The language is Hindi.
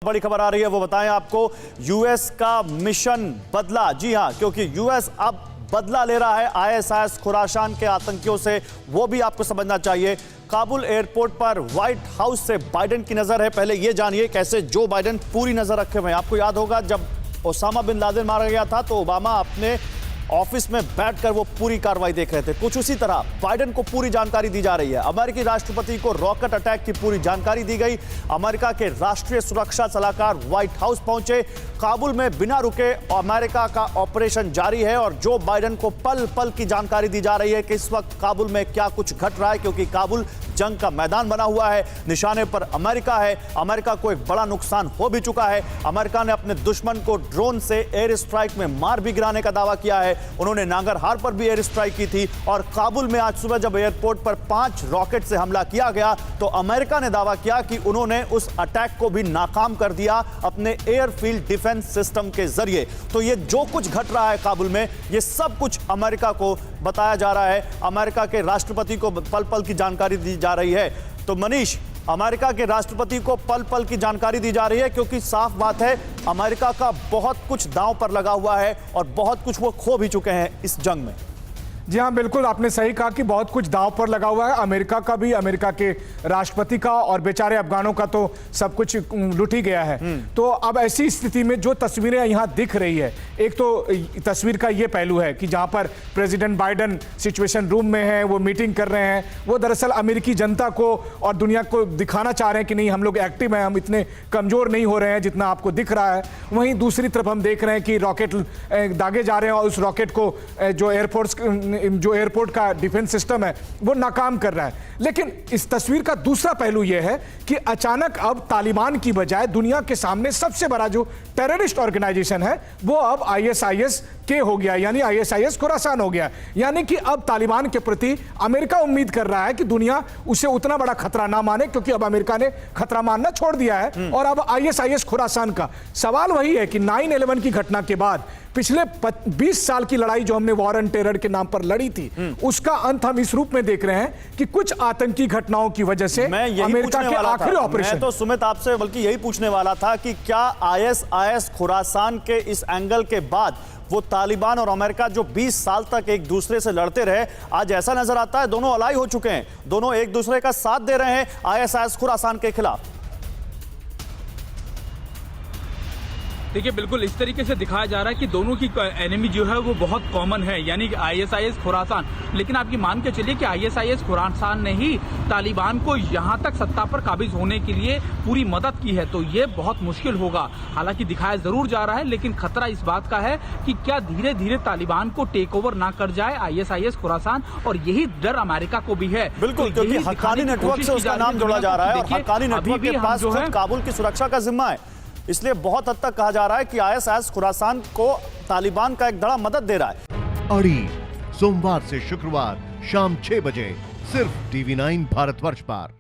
बड़ी खबर आ रही है वो बताएं आपको। यूएस का मिशन बदला। जी हां, क्योंकि यूएस अब बदला ले रहा है आईएसआईएस खुरासान के आतंकियों से, वो भी आपको समझना चाहिए। काबुल एयरपोर्ट पर व्हाइट हाउस से बाइडेन की नजर है। पहले ये जानिए कैसे जो बाइडेन पूरी नजर रखे हुए हैं। आपको याद होगा जब ओसामा बिन लादेन मारा गया था तो ओबामा अपने ऑफिस में बैठकर वो पूरी कार्रवाई देख रहे थे। कुछ उसी तरह बाइडेन को पूरी जानकारी दी जा रही है। अमेरिकी राष्ट्रपति को रॉकेट अटैक की पूरी जानकारी दी गई। अमेरिका के राष्ट्रीय सुरक्षा सलाहकार व्हाइट हाउस पहुंचे। काबुल में बिना रुके अमेरिका का ऑपरेशन जारी है और जो बाइडेन को पल पल की जानकारी दी जा रही है कि इस वक्त काबुल में क्या कुछ घट रहा है, क्योंकि काबुल जंग का मैदान बना हुआ है। निशाने पर अमेरिका है। अमेरिका को एक बड़ा नुकसान हो भी चुका है। अमेरिका ने अपने दुश्मन को ड्रोन से एयर स्ट्राइक में मार भी गिराने का दावा किया है। उन्होंने नांगरहार पर भी एयर स्ट्राइक की थी और काबुल में आज सुबह जब एयरपोर्ट पर 5 रॉकेट से हमला किया गया तो अमेरिका ने दावा किया कि उन्होंने उस अटैक को भी नाकाम कर दिया अपने एयरफील्ड डिफेंस सिस्टम के जरिए। तो ये जो कुछ घट रहा है काबुल में, ये सब कुछ अमेरिका को बताया जा रहा है। अमेरिका के राष्ट्रपति को पल पल की जानकारी दी जा रही है। तो मनीष, अमेरिका के राष्ट्रपति को पल पल की जानकारी दी जा रही है क्योंकि साफ बात है अमेरिका का बहुत कुछ दांव पर लगा हुआ है और बहुत कुछ वो खो भी चुके हैं इस जंग में। जी हाँ, बिल्कुल आपने सही कहा कि बहुत कुछ दांव पर लगा हुआ है। अमेरिका का भी, अमेरिका के राष्ट्रपति का और बेचारे अफगानों का तो सब कुछ लुट ही गया है। तो अब ऐसी स्थिति में जो तस्वीरें यहाँ दिख रही है, एक तो तस्वीर का ये पहलू है कि जहाँ पर प्रेसिडेंट बाइडेन सिचुएशन रूम में है, वो मीटिंग कर रहे हैं। वो दरअसल अमेरिकी जनता को और दुनिया को दिखाना चाह रहे हैं कि नहीं, हम लोग एक्टिव हैं, हम इतने कमजोर नहीं हो रहे हैं जितना आपको दिख रहा है। वहीं दूसरी तरफ हम देख रहे हैं कि रॉकेट दागे जा रहे हैं और उस रॉकेट को जो एयरपोर्ट का डिफेंस सिस्टम है वो नाकाम कर रहा है। लेकिन इस तस्वीर का दूसरा पहलू यह है कि अचानक अब तालिबान की बजाय दुनिया के सामने सबसे बड़ा जो टेररिस्ट ऑर्गेनाइजेशन है वो अब आईएसआईएस के हो गया, यानी आईएसआईएस खुरासान हो गया। यानी कि अब तालिबान के प्रति अमेरिका उम्मीद कर रहा है कि दुनिया उसे उतना बड़ा खतरा ना माने, क्योंकि अब अमेरिका ने खतरा मानना छोड़ दिया है। और अब आईएसआईएस खुरासान का सवाल वही है कि 9/11 की घटना के बाद पिछले 20 साल की लड़ाई जो हमने वॉर ऑन टेरर के नाम पर लड़ी थी, उसका अंत हम इस रूप में देख रहे हैं कि कुछ आतंकी घटनाओं की वजह से अमेरिका के आखिरी ऑपरेशन। मैं तो सुमित आपसे बल्कि यही पूछने वाला था कि क्या आईएसआईएस खुरासान के इस एंगल के बाद वो तालिबान और अमेरिका जो 20 साल तक एक दूसरे से लड़ते रहे, आज ऐसा नजर आता है दोनों अलाई हो चुके हैं, दोनों एक दूसरे का साथ दे रहे हैं आईएसआईएस खुरासान के खिलाफ। देखिए, बिल्कुल इस तरीके से दिखाया जा रहा है कि दोनों की एनिमी जो है वो बहुत कॉमन है, यानी आईएसआईएस खुरासान। लेकिन आप ये मान के चलिए कि आईएसआईएस खुरासान ने ही तालिबान को यहां तक सत्ता पर काबिज होने के लिए पूरी मदद की है। तो ये बहुत मुश्किल होगा। हालांकि दिखाया जरूर जा रहा है, लेकिन खतरा इस बात का है कि क्या धीरे धीरे तालिबान को टेक ओवर ना कर जाए आईएसआईएस खुरासान, और यही डर अमेरिका को भी है। बिल्कुल, क्योंकि हक्कानी नेटवर्क से उसका नाम जोड़ा जा रहा है और हक्कानी नेटवर्क के पास खुद काबुल की सुरक्षा का जिम्मा है। इसलिए बहुत हद तक कहा जा रहा है कि आईएसआईएस खुरासान को तालिबान का एक धड़ा मदद दे रहा है। अड़ी सोमवार से शुक्रवार शाम 6 बजे सिर्फ TV9 भारतवर्ष पर।